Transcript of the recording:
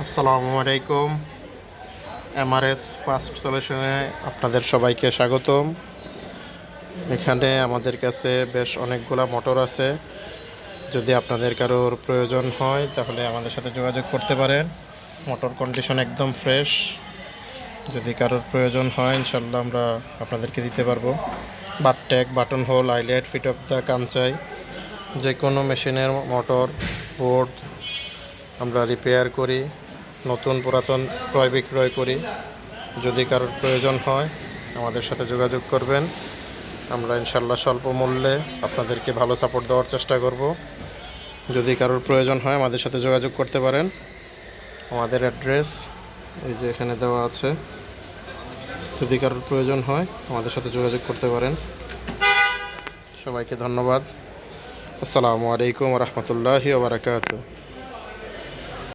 আসসালামু আলাইকুম। Mrs first সলিউশনে আপনাদের সবাইকে স্বাগতম। এখানে আমাদের কাছে বেশ অনেকগুলা মোটর আছে। যদি আপনাদের কারোর প্রয়োজন হয় তাহলে আমাদের সাথে যোগাযোগ করতে পারেন। মোটর কন্ডিশন একদম ফ্রেশ। যদি কারোর প্রয়োজন হয় ইনশাল্লাহ আমরা আপনাদেরকে দিতে পারবো। বাটটেক, button hole, eyelet, fit off the কাঞ্চাই, যে কোনো মেশিনের মোটর বোর্ড আমরা রিপেয়ার করি, নতুন পুরাতন ক্রয় বিক্রয় করি। যদি কারোর প্রয়োজন হয় আমাদের সাথে যোগাযোগ করবেন। আমরা ইনশাল্লাহ স্বল্প মূল্যে আপনাদেরকে ভালো সাপোর্ট দেওয়ার চেষ্টা করব। যদি কারোর প্রয়োজন হয় আমাদের সাথে যোগাযোগ করতে পারেন। আমাদের অ্যাড্রেস এই যে এখানে দেওয়া আছে। যদি কারোর প্রয়োজন হয় আমাদের সাথে যোগাযোগ করতে পারেন। সবাইকে ধন্যবাদ। আসসালামু আলাইকুম ওয়া রাহমাতুল্লাহি ওয়া বারাকাতুহু।